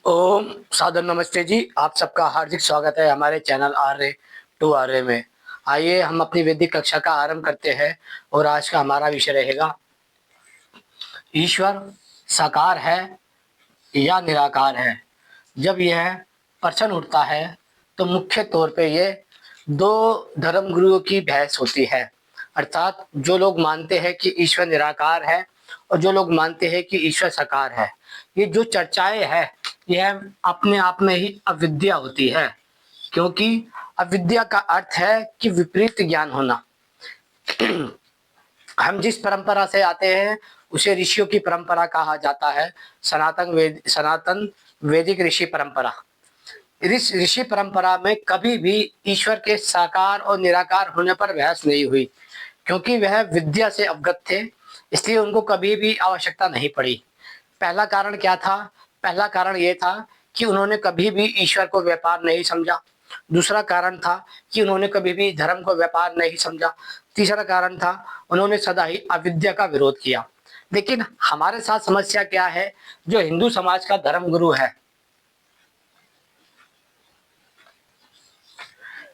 ओम सादर नमस्ते जी। आप सबका हार्दिक स्वागत है हमारे चैनल आर्य में। आइए हम अपनी वैदिक कक्षा का आरंभ करते हैं और आज का हमारा विषय रहेगा ईश्वर साकार है या निराकार है। जब यह प्रश्न उठता है तो मुख्य तौर पे ये दो धर्मगुरुओं की बहस होती है। अर्थात जो लोग मानते हैं कि ईश्वर निराकार है और जो लोग मानते हैं कि ईश्वर साकार है। ये जो चर्चाएं हैं यह अपने आप में ही अविद्या होती है, क्योंकि अविद्या का अर्थ है कि विपरीत ज्ञान होना। हम जिस परंपरा से आते हैं उसे ऋषियों की परंपरा कहा जाता है। सनातन वैदिक ऋषि परंपरा। इस ऋषि परंपरा में कभी भी ईश्वर के साकार और निराकार होने पर बहस नहीं हुई, क्योंकि वह विद्या से अवगत थे, इसलिए उनको कभी भी आवश्यकता नहीं पड़ी। पहला कारण क्या था? पहला कारण ये था कि उन्होंने कभी भी ईश्वर को व्यापार नहीं समझा। दूसरा कारण था कि उन्होंने कभी भी धर्म को व्यापार नहीं समझा। तीसरा कारण था उन्होंने सदा ही अविद्या का विरोध किया। लेकिन हमारे साथ समस्या क्या है? जो हिंदू समाज का धर्म गुरु है,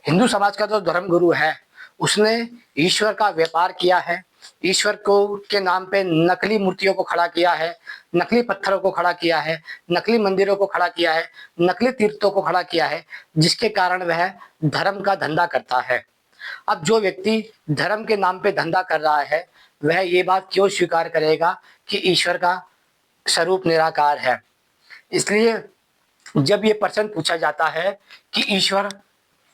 हिंदू समाज का जो धर्म गुरु है, उसने ईश्वर का व्यापार किया है। ईश्वर को के नाम पे नकली मूर्तियों को खड़ा किया है, नकली पत्थरों को खड़ा किया है, नकली मंदिरों को खड़ा किया है, नकली तीर्थों को खड़ा किया है, जिसके कारण वह धर्म का धंधा करता है। अब जो व्यक्ति धर्म के नाम पे धंधा कर रहा है, वह ये बात क्यों स्वीकार करेगा कि ईश्वर का स्वरूप निराकार है? इसलिए जब ये प्रश्न पूछा जाता है कि ईश्वर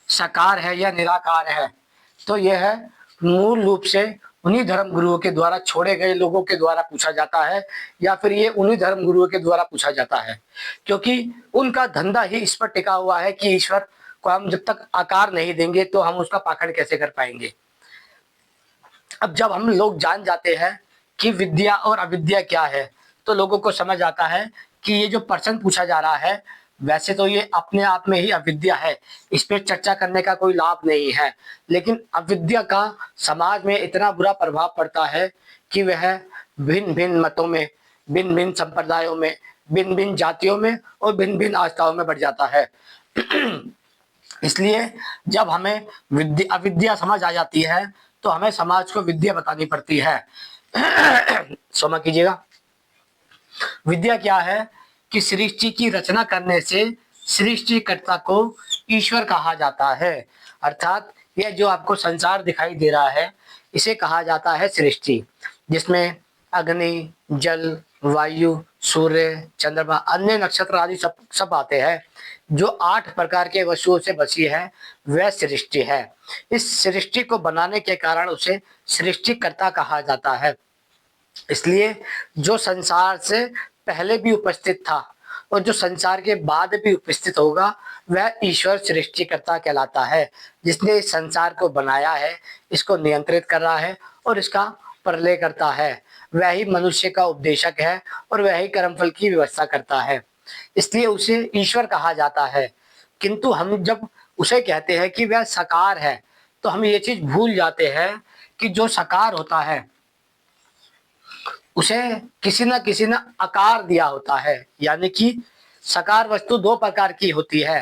साकार है या निराकार है, तो यह मूल रूप से उन्हीं धर्म गुरुओं के द्वारा छोड़े गए लोगों के द्वारा पूछा जाता है, या फिर ये उन्हीं धर्म गुरुओं के द्वारा पूछा जाता है, क्योंकि उनका धंधा ही इस पर टिका हुआ है कि ईश्वर को हम जब तक आकार नहीं देंगे तो हम उसका पाखंड कैसे कर पाएंगे। अब जब हम लोग जान जाते हैं कि विद्या और अविद्या क्या है, तो लोगों को समझ आता है कि ये जो प्रश्न पूछा जा रहा है, वैसे तो ये अपने आप में ही अविद्या है, इस पे चर्चा करने का कोई लाभ नहीं है। लेकिन अविद्या का समाज में इतना बुरा प्रभाव पड़ता है कि वह भिन्न भिन्न मतों में, भिन्न भिन्न संप्रदायों में, भिन्न भिन्न जातियों में और भिन्न भिन्न आस्थाओं में बढ़ जाता है। इसलिए जब हमें विद्या अविद्या समझ आ जाती है तो हमें समाज को विद्या बतानी पड़ती है। क्षमा कीजिएगा। विद्या क्या है कि सृष्टि की रचना करने से सृष्टिकर्ता को ईश्वर कहा जाता है। अर्थात यह जो आपको संसार दिखाई दे रहा है, इसे कहा जाता है सृष्टि, जिसमें अग्नि, जल, वायु, सूर्य, चंद्रमा, अन्य नक्षत्र आदि सब सब आते हैं। जो 8 प्रकार के वस्तुओं से बची है वह सृष्टि है। इस सृष्टि को बनाने के कारण उसे सृष्टिकर्ता कहा जाता है। इसलिए जो संसार से पहले भी उपस्थित था और जो संसार के बाद भी उपस्थित होगा, वह ईश्वर सृष्टिकर्ता कहलाता है, जिसने इस संसार को बनाया है, इसको नियंत्रित कर रहा है और इसका प्रलय करता है। वह ही मनुष्य का उपदेशक है और वह ही कर्मफल की व्यवस्था करता है, इसलिए उसे ईश्वर कहा जाता है। किंतु हम जब उसे कहते हैं कि वह साकार है, तो हम ये चीज भूल जाते हैं कि जो साकार होता है उसे किसी न आकार दिया होता है। यानी कि साकार वस्तु 2 प्रकार की होती है।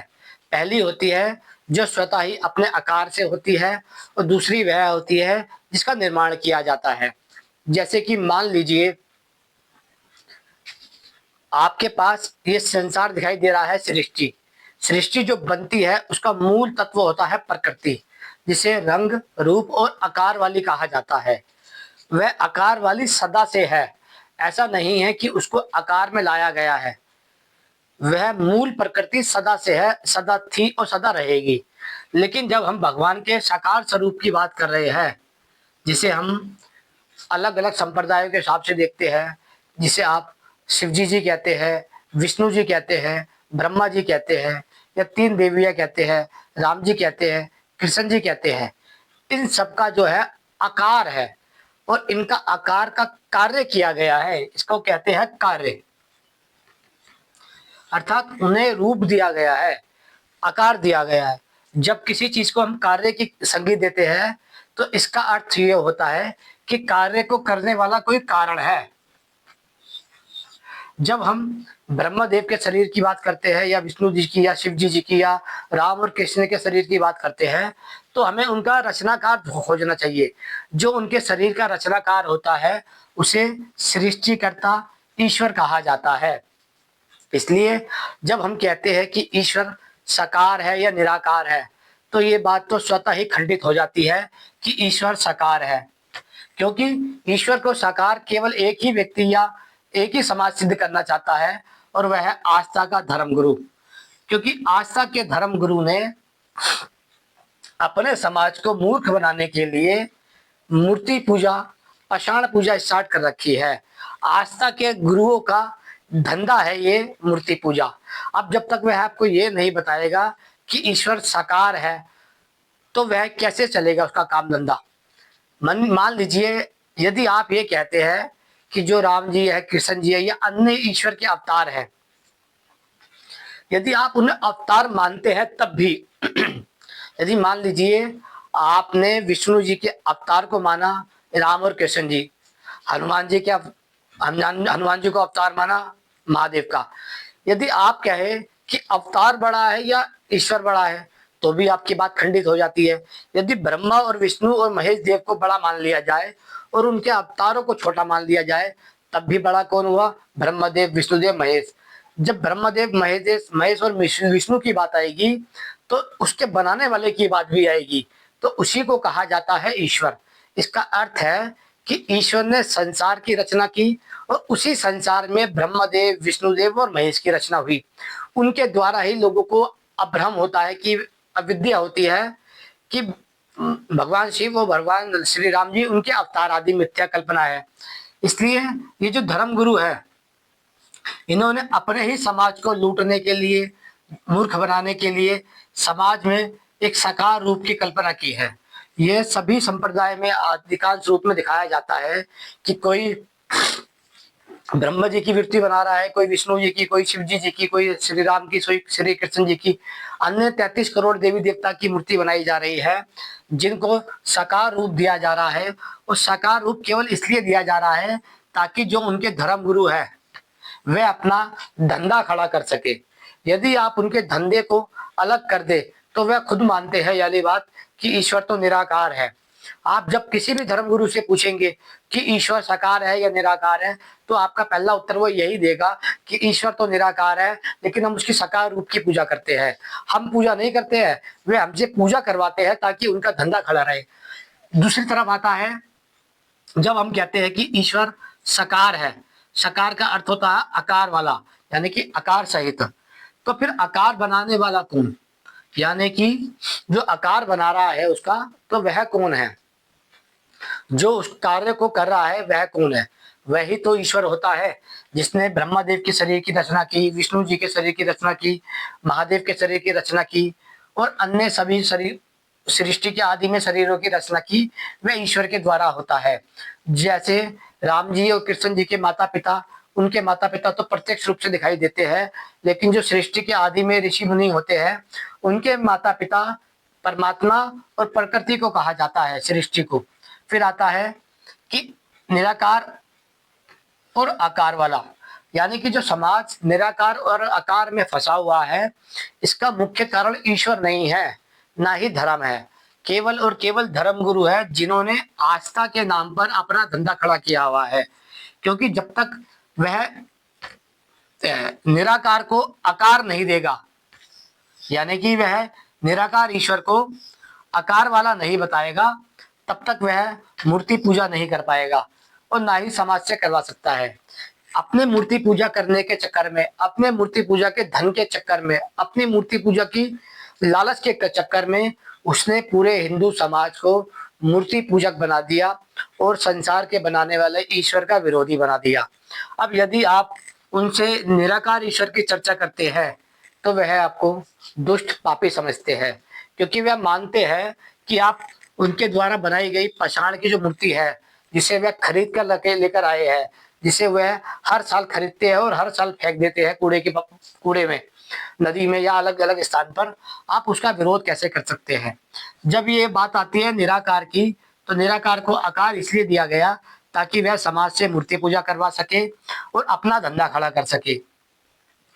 पहली होती है जो स्वतः ही अपने आकार से होती है, और दूसरी वह होती है जिसका निर्माण किया जाता है। जैसे कि मान लीजिए आपके पास ये संसार दिखाई दे रहा है, सृष्टि। सृष्टि जो बनती है उसका मूल तत्व होता है प्रकृति, जिसे रंग, रूप और आकार वाली कहा जाता है। वह आकार वाली सदा से है, ऐसा नहीं है कि उसको आकार में लाया गया है। वह मूल प्रकृति सदा से है, सदा थी और सदा रहेगी। लेकिन जब हम भगवान के साकार स्वरूप की बात कर रहे हैं, जिसे हम अलग अलग संप्रदायों के हिसाब से देखते हैं, जिसे आप शिवजी जी कहते हैं, विष्णु जी कहते हैं, ब्रह्मा जी कहते हैं, या 3 देवियां कहते हैं, राम जी कहते हैं, कृष्ण जी कहते हैं, इन सबका जो है आकार है और इनका आकार का कार्य किया गया है, इसको कहते हैं कार्य। अर्थात उन्हें रूप दिया गया है, आकार दिया गया है। जब किसी चीज को हम कार्य की संज्ञा देते हैं तो इसका अर्थ ये होता है कि कार्य को करने वाला कोई कारण है। जब हम ब्रह्मदेव के शरीर की बात करते हैं या विष्णु जी की या शिव जी की या राम और कृष्ण के शरीर की बात करते हैं, तो हमें उनका रचनाकार खोजना चाहिए। जो उनके शरीर का रचनाकार होता है उसे सृष्टिकर्ता ईश्वर कहा जाता है। इसलिए जब हम कहते हैं कि ईश्वर साकार है या निराकार है, तो ये बात तो स्वतः ही खंडित हो जाती है कि ईश्वर साकार है, क्योंकि ईश्वर को साकार केवल एक ही व्यक्ति या एक ही समाज सिद्ध करना चाहता है, और वह है आस्था का धर्मगुरु। क्योंकि आस्था के धर्मगुरु ने अपने समाज को मूर्ख बनाने के लिए मूर्ति पूजा, पाषाण पूजा स्टार्ट कर रखी है। आस्था के गुरुओं का धंधा है ये मूर्ति पूजा। अब जब तक वह आपको ये नहीं बताएगा कि ईश्वर साकार है, तो वह कैसे चलेगा उसका काम धंधा। मान लीजिए यदि आप ये कहते हैं कि जो राम जी है, कृष्ण जी है, या अन्य ईश्वर के अवतार हैं, यदि आप उन्हें अवतार मानते हैं तब भी यदि मान लीजिए आपने विष्णु जी के अवतार को माना, राम और कृष्ण जी, हनुमान जी के हनुमान जी को अवतार माना महादेव का, यदि आप कहे कि अवतार बड़ा है या ईश्वर बड़ा है, तो भी आपकी बात खंडित हो जाती है। यदि ब्रह्मा और विष्णु और महेश देव को बड़ा मान लिया जाए और उनके अवतारों को छोटा मान लिया जाए, तब भी बड़ा कौन हुआ? ब्रह्मदेव, विष्णुदेव, महेश। जब ब्रह्मदेव, महेश और विष्णु की बात आएगी, तो उसके बनाने वाले की बात भी आएगी, तो उसी को कहा जाता है ईश्वर। इसका अर्थ है कि ईश्वर ने संसार की रचना की और उसी संसार में ब्रह्मदेव, विष्णुदेव और महेश की रचना हुई। उनके द्वारा ही लोगों को अभ्रम होता है, कि अविद्या होती है कि भगवान शिव और भगवान श्री राम जी उनके अवतार आदि मिथ्या कल्पना है। इसलिए ये जो धर्मगुरु है, इन्होंने अपने ही समाज को लूटने के लिए, मूर्ख बनाने के लिए समाज में एक साकार रूप की कल्पना की है। यह सभी संप्रदाय में अधिकांश रूप में दिखाया जाता है कि कोई ब्रह्मा जी की वृत्ति बना रहा है, कोई विष्णु जी की, कोई शिव जी की, कोई श्री राम की, कोई श्री कृष्ण जी की, अन्य 33 करोड़ देवी देवता की मूर्ति बनाई जा रही है, जिनको साकार रूप दिया जा रहा है। और साकार रूप केवल इसलिए दिया जा रहा है ताकि जो उनके धर्म गुरु है वह अपना धंधा खड़ा कर सके। यदि आप उनके धंधे को अलग कर दे तो वह खुद मानते हैं यानी बात कि ईश्वर तो निराकार है। आप जब किसी भी धर्मगुरु से पूछेंगे कि ईश्वर साकार है या निराकार है, तो आपका पहला उत्तर वो यही देगा कि ईश्वर तो निराकार है, लेकिन हम उसकी साकार रूप की पूजा करते हैं। हम पूजा नहीं करते हैं, वे हमसे पूजा करवाते हैं ताकि उनका धंधा खड़ा रहे। दूसरी तरफ आता है, जब हम कहते हैं कि ईश्वर साकार है, साकार का अर्थ होता है आकार वाला, यानी कि आकार सहित। तो फिर आकार बनाने वाला कौन, यानी कि जो आकार बना रहा है उसका, तो वह कौन है? जो उस कार्य को कर रहा है वह कौन है? वही तो ईश्वर होता है, जिसने ब्रह्मादेव के शरीर की रचना की, विष्णु जी के शरीर की रचना की, महादेव के शरीर की रचना की, और अन्य सभी शरीर सृष्टि के आदि में शरीरों की रचना की, वह ईश्वर के द्वारा होता है। जैसे राम जी और कृष्ण जी के माता पिता, उनके माता पिता तो प्रत्यक्ष रूप से दिखाई देते हैं, लेकिन जो सृष्टि के आदि में ऋषि मुनि होते हैं, उनके माता पिता परमात्मा और प्रकृति को कहा जाता है, सृष्टि को। फिर आता है कि निराकार और आकार वाला, यानी कि जो समाज निराकार और आकार में फंसा हुआ है, इसका मुख्य कारण ईश्वर नहीं है, ना ही धर्म है, केवल और केवल धर्म गुरु है, जिन्होंने आस्था के नाम पर अपना धंधा खड़ा किया हुआ है। क्योंकि जब तक वह निराकार को आकार नहीं देगा, यानी कि वह निराकार ईश्वर को आकार वाला नहीं बताएगा, तब तक वह मूर्ति पूजा नहीं कर पाएगा और ना ही समाज से करवा सकता है। अपने मूर्ति पूजा करने के चक्कर में, अपने मूर्ति पूजा के धन के चक्कर में, अपनी मूर्ति पूजा की लालच के चक्कर में उसने पूरे हिंदू समाज को मूर्ति पूजक बना दिया और संसार के बनाने वाले ईश्वर का विरोधी बना दिया। अब यदि आप उनसे निराकार ईश्वर की चर्चा करते हैं, तो वह आपको दुष्ट पापी समझते हैं, क्योंकि वह मानते हैं कि आप उनके द्वारा बनाई गई पाषाण की जो मूर्ति है, जिसे वह खरीद कर लेकर आए हैं, जिसे वह हर साल खरीदते हैं और हर साल फेंक देते हैं कूड़े में, नदी में या अलग अलग स्थान पर, आप उसका विरोध कैसे कर सकते हैं? जब ये बात आती है निराकार की, तो निराकार को आकार इसलिए दिया गया ताकि वह समाज से मूर्ति पूजा करवा सके और अपना धंधा खड़ा कर सके।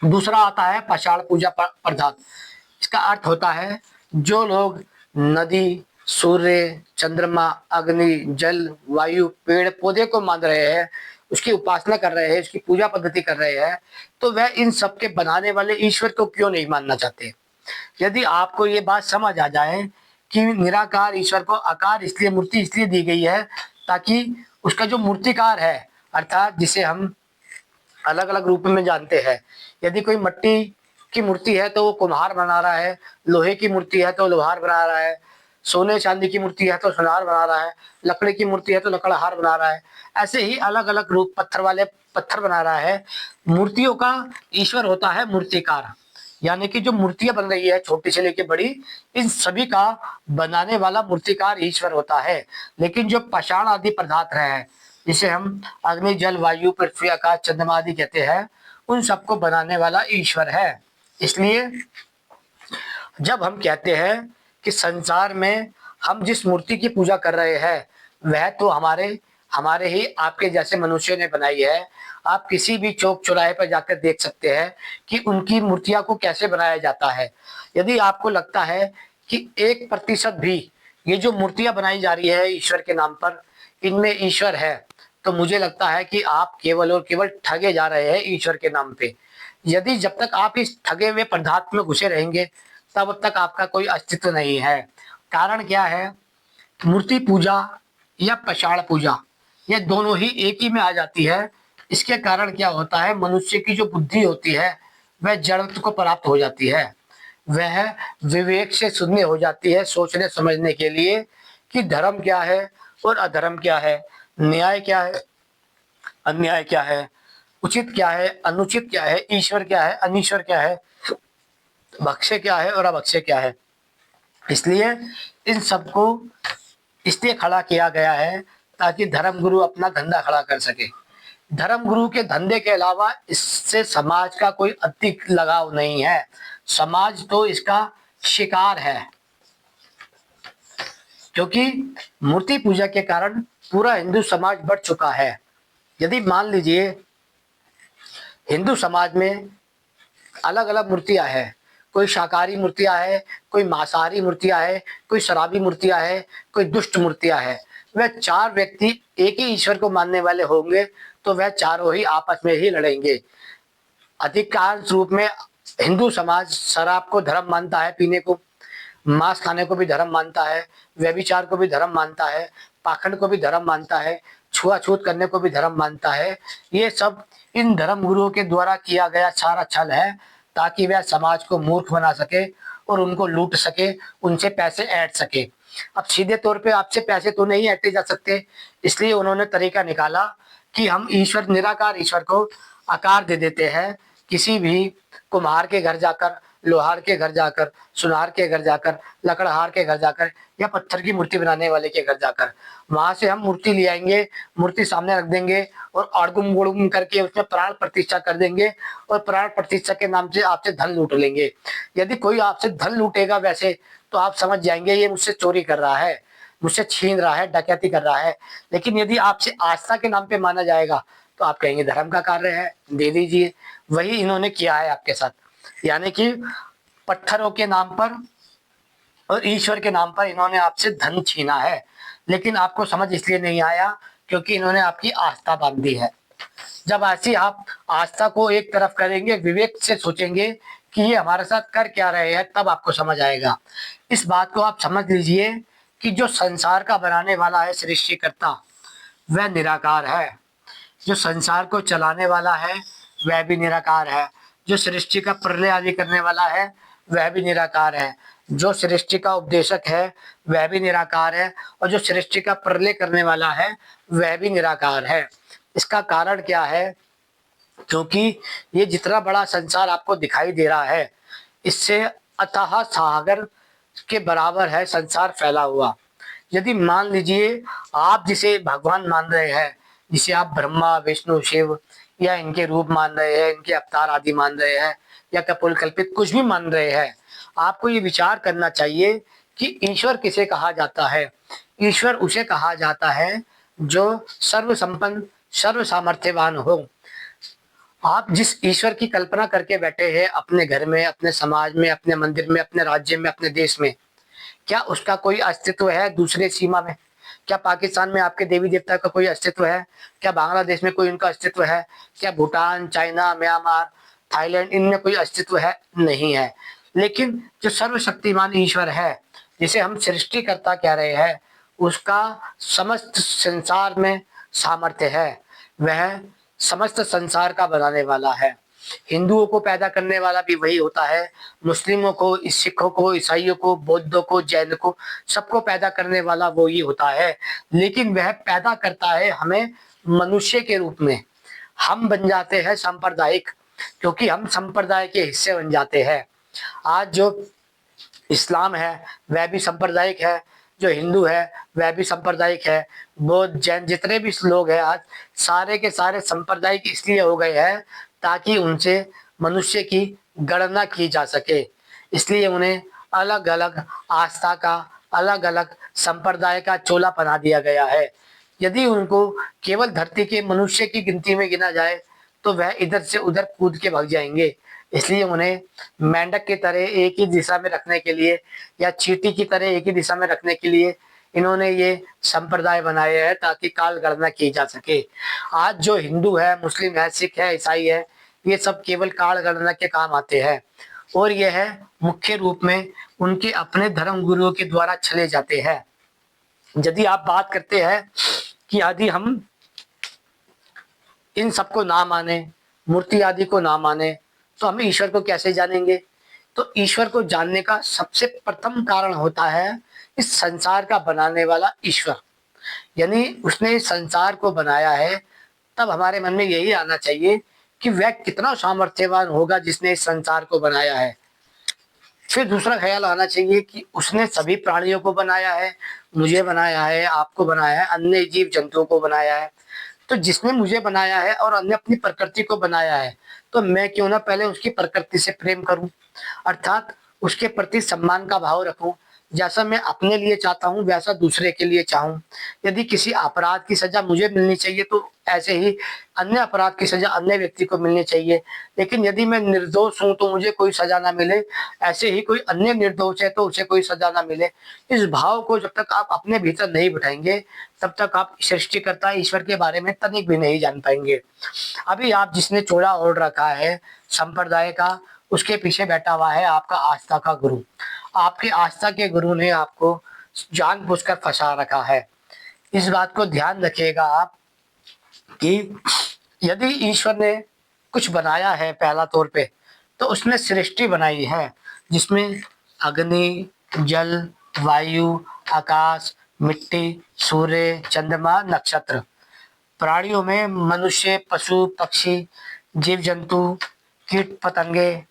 दूसरा आता है पाषाण पूजा पदार्थ। इसका अर्थ होता है जो लोग नदी, सूर्य, चंद्रमा, अग्नि, जल, वायु, पेड़ पौधे को मान रहे हैं, उसकी उपासना कर रहे हैं, उसकी पूजा पद्धति कर रहे हैं, तो वह इन सब के बनाने वाले ईश्वर को क्यों नहीं मानना चाहते। यदि आपको ये बात समझ आ जाए कि निराकार ईश्वर को आकार इसलिए, मूर्ति इसलिए दी गई है ताकि उसका जो मूर्तिकार है, अर्थात जिसे हम अलग अलग रूप में जानते हैं, यदि कोई मिट्टी की मूर्ति है तो वो कुम्हार बना रहा है, लोहे की मूर्ति है तो लोहार बना रहा है, सोने चांदी की मूर्ति है तो सुनार बना रहा है, लकड़ी की मूर्ति है तो लकड़हार बना रहा है, ऐसे ही अलग अलग रूप पत्थर वाले पत्थर बना रहा है। मूर्तियों का ईश्वर होता है मूर्तिकार, यानी कि जो मूर्तियां बन रही है छोटी से लेके बड़ी, इन सभी का बनाने वाला मूर्तिकार ईश्वर होता है। लेकिन जो पाषाण आदि पदार्थ है, जिसे हम अग्नि, जल, वायु, पृथ्वी, आकाश, चंद्रमा आदि कहते हैं, उन सबको बनाने वाला ईश्वर है। इसलिए जब हम कहते हैं कि संसार में हम जिस मूर्ति की पूजा कर रहे हैं वह तो हमारे हमारे ही आपके जैसे मनुष्य ने बनाई है। आप किसी भी चौक चौराहे पर जाकर देख सकते हैं कि उनकी मूर्तियां को कैसे बनाया जाता है। यदि आपको लगता है कि 1% भी ये जो मूर्तियां बनाई जा रही है ईश्वर के नाम पर, इनमें ईश्वर है, तो मुझे लगता है कि आप केवल और केवल ठगे जा रहे हैं ईश्वर के नाम पे। यदि जब तक आप इस ठगे हुए पदार्थ में घुसे रहेंगे तब तक आपका कोई अस्तित्व नहीं है। कारण क्या है, मूर्ति पूजा या पाषाण पूजा, ये दोनों ही एक ही में आ जाती है। इसके कारण क्या होता है, मनुष्य की जो बुद्धि होती है वह जड़त्व को प्राप्त हो जाती है, वह विवेक से शून्य हो जाती है सोचने समझने के लिए कि धर्म क्या है और अधर्म क्या है, न्याय क्या है, अन्याय क्या है, उचित क्या है, अनुचित क्या है, ईश्वर क्या है, अनीश्वर क्या है, भक्ष्य क्या है और अभक्ष्य क्या है। इसलिए इन सबको इसलिए खड़ा किया गया है ताकि धर्मगुरु अपना धंधा खड़ा कर सके। धर्मगुरु के धंधे के अलावा इससे समाज का कोई अधिक लगाव नहीं है, समाज तो इसका शिकार है। क्योंकि मूर्ति पूजा के कारण पूरा हिंदू समाज बढ़ चुका है। यदि मान लीजिए हिंदू समाज में अलग अलग मूर्तियां हैं, कोई शाकाहारी मूर्तियां है, कोई मांसाहारी मूर्तियां है, कोई शराबी मूर्तियां है, कोई दुष्ट मूर्तियां है, वह चार व्यक्ति एक ही ईश्वर को मानने वाले होंगे तो वह चारों ही आपस में ही लड़ेंगे। अधिकांश रूप में हिंदू समाज शराब को धर्म मानता है पीने को, मांस खाने को भी धर्म मानता है, व्यभिचार को भी धर्म मानता है, पाखंड को भी धर्म मानता है, छुआछूत करने को भी धर्म मानता है। ये सब इन धर्म गुरुओं के द्वारा किया गया सारा छल है ताकि वह समाज को मूर्ख बना सके और उनको लूट सके, उनसे पैसे ऐंठ सके। अब सीधे तौर पे आपसे पैसे तो नहीं ऐंठे जा सकते, इसलिए उन्होंने तरीका निकाला कि हम ईश्वर, निराकार ईश्वर को आकार दे देते हैं। किसी भी कुम्हार के घर जाकर, लोहार के घर जाकर, सुनार के घर जाकर, लकड़हार के घर जाकर या पत्थर की मूर्ति बनाने वाले के घर जाकर, वहां से हम मूर्ति ले आएंगे, मूर्ति सामने रख देंगे और अड़गुम गुड़गुम करके उसमें प्राण प्रतिष्ठा कर देंगे और प्राण प्रतिष्ठा के नाम से आपसे धन लूट लेंगे। यदि कोई आपसे धन लूटेगा वैसे तो आप समझ जाएंगे ये मुझसे चोरी कर रहा है, मुझसे छीन रहा है, डकैती कर रहा है। लेकिन यदि आपसे आस्था के नाम पे माना जाएगा तो आप कहेंगे धर्म का कार्य है, दे दीजिए। वही इन्होंने किया है आपके साथ, यानी कि पत्थरों के नाम पर और ईश्वर के नाम पर इन्होंने आपसे धन छीना है। लेकिन आपको समझ इसलिए नहीं आया क्योंकि इन्होंने आपकी आस्था बांध दी है। जब ऐसी आप आस्था को एक तरफ करेंगे, विवेक से सोचेंगे कि ये हमारे साथ कर क्या रहे हैं, तब आपको समझ आएगा। इस बात को आप समझ लीजिए कि जो संसार का बनाने वाला है सृष्टिकर्ता, वह निराकार है। जो संसार को चलाने वाला है वह भी निराकार है। जो सृष्टि का प्रलय आदि करने वाला है वह भी निराकार है। जो सृष्टि का उपदेशक है वह भी निराकार है और जो सृष्टि का प्रलय करने वाला है वह भी निराकार है। इसका कारण क्या है, क्योंकि ये जितना बड़ा संसार आपको दिखाई दे रहा है इससे अथाह सागर के बराबर है संसार फैला हुआ। यदि मान लीजिए आप जिसे भगवान मान रहे हैं, जिसे आप ब्रह्मा, विष्णु, शिव या इनके रूप मान रहे हैं, इनके अवतार आदि मान रहे हैं या कपोल कल्पित कुछ भी मान रहे हैं, आपको ये विचार करना चाहिए कि ईश्वर किसे कहा जाता है। ईश्वर उसे कहा जाता है जो सर्व संपन्न सर्व सामर्थ्यवान हो। आप जिस ईश्वर की कल्पना करके बैठे हैं अपने घर में, अपने समाज में, अपने मंदिर में, अपने राज्य में, अपने देश में, क्या उसका कोई अस्तित्व है दूसरे सीमा में? क्या पाकिस्तान में आपके देवी देवता का कोई अस्तित्व है? क्या बांग्लादेश में कोई उनका अस्तित्व है? क्या भूटान, चाइना, म्यांमार, थाईलैंड, इनमें कोई अस्तित्व है? नहीं है। लेकिन जो सर्वशक्तिमान ईश्वर है, जिसे हम सृष्टिकर्ता कह रहे हैं, उसका समस्त संसार में सामर्थ्य है। वह समस्त संसार का बनाने वाला है। हिंदुओं को पैदा करने वाला भी वही होता है, मुस्लिमों को, सिखों को, ईसाइयों को, बौद्धों को, जैन को, सबको पैदा करने वाला वो ही होता है। लेकिन वह पैदा करता है हमें मनुष्य के रूप में। हम बन जाते हैं सांप्रदायिक, क्योंकि हम संप्रदाय के हिस्से बन जाते हैं। आज जो इस्लाम है वह भी सांप्रदायिक है, जो हिंदू है वह भी सांप्रदायिक है, बौद्ध, जैन, जितने भी लोग हैं आज सारे के सारे सांप्रदायिक इसलिए हो गए हैं ताकि उनसे मनुष्य की गणना की जा सके। इसलिए उन्हें अलग अलग आस्था का, अलग अलग संप्रदाय का चोला बना दिया गया है। यदि उनको केवल धरती के मनुष्य की गिनती में गिना जाए तो वह इधर से उधर कूद के भाग जाएंगे। इसलिए उन्हें मेंढक की तरह एक ही दिशा में रखने के लिए, या चींटी की तरह एक ही दिशा में रखने के लिए इन्होंने ये संप्रदाय बनाए हैं ताकि काल गणना की जा सके। आज जो हिंदू है, मुस्लिम है, सिख है, ईसाई है, ये सब केवल काल गणना के काम आते हैं, और यह है मुख्य रूप में उनके अपने धर्म गुरुओं के द्वारा छले जाते हैं। यदि आप बात करते हैं कि यदि हम इन सबको ना माने, मूर्ति आदि को ना माने, तो हम ईश्वर को कैसे जानेंगे? तो ईश्वर को जानने का सबसे प्रथम कारण होता है इस संसार का बनाने वाला ईश्वर। यानी उसने इस संसार को बनाया है, तब हमारे मन में यही आना चाहिए कि वह कितना सामर्थ्यवान होगा जिसने इस संसार को बनाया है। फिर दूसरा ख्याल आना चाहिए कि उसने सभी प्राणियों को बनाया है, मुझे बनाया है, आपको बनाया है, अन्य जीव जंतुओं को बनाया है। तो जिसने मुझे बनाया है और अन्य अपनी प्रकृति को बनाया है, तो मैं क्यों ना पहले उसकी प्रकृति से प्रेम करूं, अर्थात उसके प्रति सम्मान का भाव रखूं। जैसा मैं अपने लिए चाहता हूं वैसा दूसरे के लिए चाहूं। यदि किसी अपराध की सजा मुझे मिलनी चाहिए तो ऐसे ही अन्य अपराध की सजा अन्य व्यक्ति को मिलनी चाहिए। लेकिन यदि मैं निर्दोष हूं तो मुझे कोई सजा ना मिले, ऐसे ही कोई अन्य निर्दोष है तो उसे कोई सजा ना मिले। इस भाव को जब तक आप अपने भीतर नहीं बिठाएंगे तब तक आप सृष्टिकर्ता ईश्वर के बारे में तनिक भी नहीं जान पाएंगे। अभी आप जिसने चोला ओढ़ रखा है संप्रदाय का, उसके पीछे बैठा हुआ है आपका आस्था का गुरु। आपके आस्था के गुरु ने आपको जानबूझकर फंसा रखा है। इस बात को ध्यान रखिएगा आप कि यदि ईश्वर ने कुछ बनाया है पहला तौर पे, तो उसने सृष्टि बनाई है जिसमें अग्नि, जल, वायु, आकाश, मिट्टी, सूर्य, चंद्रमा, नक्षत्र, प्राणियों में मनुष्य, पशु, पक्षी, जीव जंतु, कीट पतंगे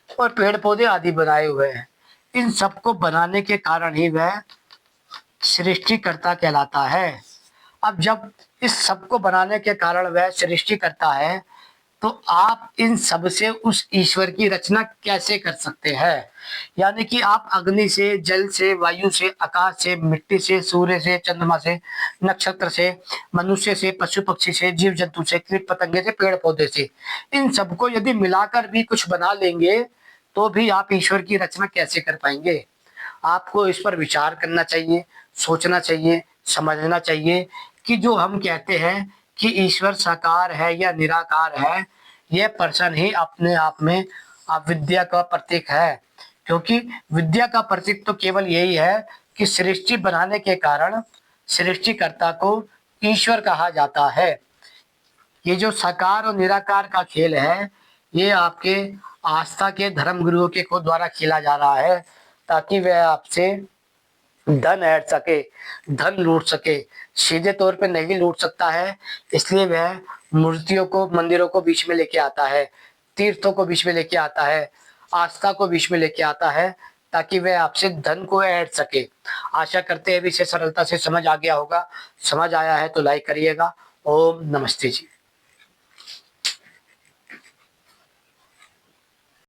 और पेड़ पौधे आदि बनाए हुए हैं। इन सबको बनाने के कारण ही वह सृष्टिकर्ता कहलाता है। अब जब इस सब को बनाने के कारण वह सृष्टि करता है, तो आप इन सब से उस ईश्वर की रचना कैसे कर सकते हैं? यानी कि आप अग्नि से, जल से, वायु से, आकाश से, मिट्टी से, सूर्य से, चंद्रमा से, नक्षत्र से, मनुष्य से, पशु पक्षी से, जीव जंतु से, कीट पतंगे से, पेड़ पौधे से, इन सबको यदि मिलाकर भी कुछ बना लेंगे तो भी आप ईश्वर की रचना कैसे कर पाएंगे? आपको इस पर विचार करना चाहिए, सोचना चाहिए, समझना चाहिए कि जो हम कहते हैं कि ईश्वर साकार है या निराकार है, यह पर्सन ही अपने आप में अविद्या का प्रतीक है। क्योंकि विद्या का प्रतीक तो केवल यही है कि सृष्टि बनाने के कारण सृष्टिकर्ता को ईश्वर कहा जाता है। ये जो साकार और निराकार का खेल है, ये आपके आस्था के धर्म गुरुओं के को द्वारा खेला जा रहा है ताकि वह आपसे धन ऐंठ सके, धन लूट सके। सीधे तौर पे नहीं लूट सकता है, इसलिए वह मूर्तियों को, मंदिरों को बीच में लेके आता है, तीर्थों को बीच में लेके आता है, आस्था को बीच में लेके आता है ताकि वह आपसे धन को ऐंठ सके। आशा करते हैं इसे सरलता से समझ आ गया होगा। समझ आया है तो लाइक करिएगा। ओम नमस्ते जी।